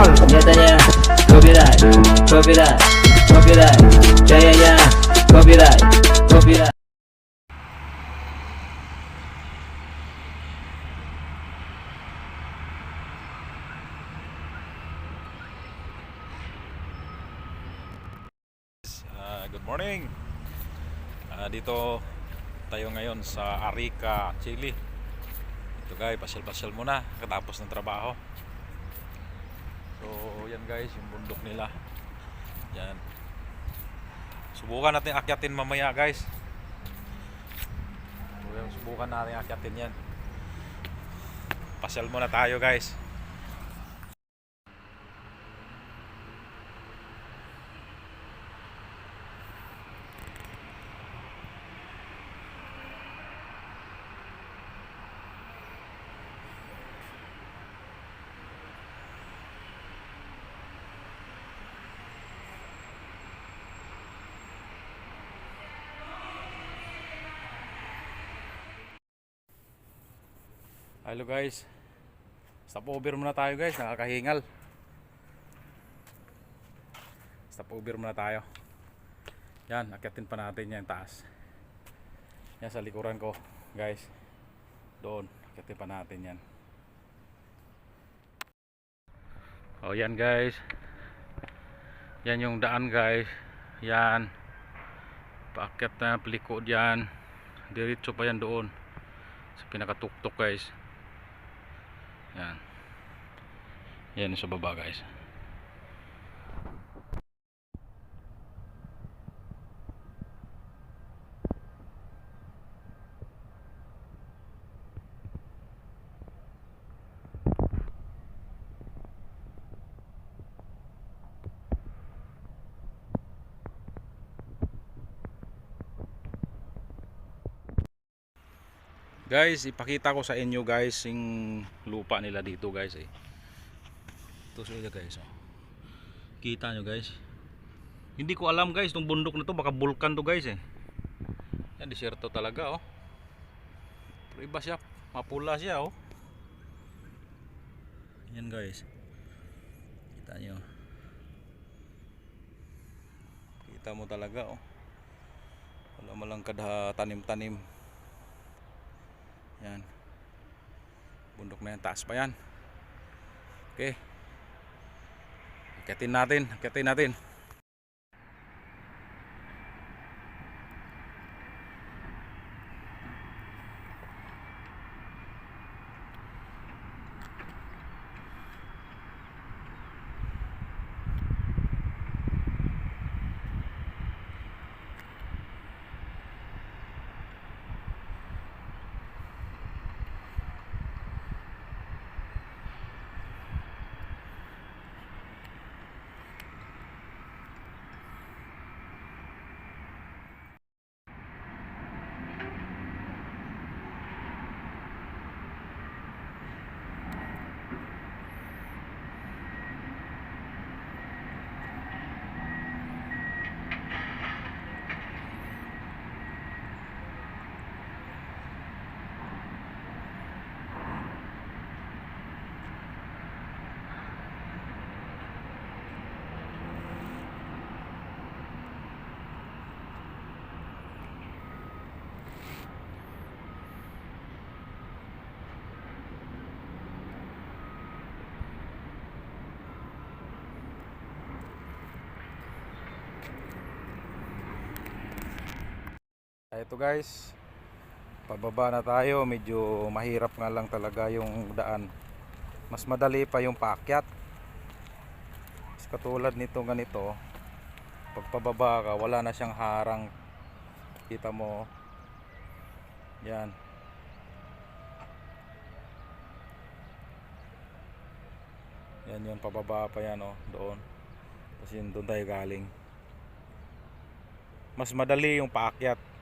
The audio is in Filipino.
nyatanya copyright, copyright, copyright, jayanya copyright, copyright. Good morning. Dito tayo ngayon sa Arica, Chile. Ito guys, pasyal-pasyal muna katapos ng trabaho. So yan guys, yung bundok nila. Yan. Subukan natin akyatin mamaya guys. Subukan natin akyatin yan. Pasyal muna tayo guys. Hello guys. Stop over muna tayo guys, nakakahingal. Stop over muna tayo. Yan, akyatin pa natin yan taas. Yan sa likuran ko guys. Doon, akyatin pa natin yan. Oh yan guys. Yan yung daan guys. Yan. Paakyat na peliko diyan. Diretso pa yan doon. Sa pinakatuktok guys. Yan. Yan sa baba guys. Guys, ipakita ko sa inyo guys yung lupa nila dito guys eh. Ito sila guys oh. Kita nyo guys. Hindi ko alam guys, itong bundok na to baka bulkan to guys eh. Yan, disyerto talaga oh. Pero iba siya, mapula siya oh. Yan guys. Kita nyo. Kita mo talaga oh. Wala malang kada tanim-tanim. Yan. Bundok na yan, taas pa yan. Okay. Akyatin natin. Ito guys, pababa na tayo. Medyo mahirap nga lang talaga yung daan. Mas madali pa yung paakyat. Mas katulad nito ganito, pag pababa ka wala na siyang harang. Kita mo. Yan. Yan yun, pababa pa yan oh, doon. Kasi doon tayo galing. Mas madali yung paakyat.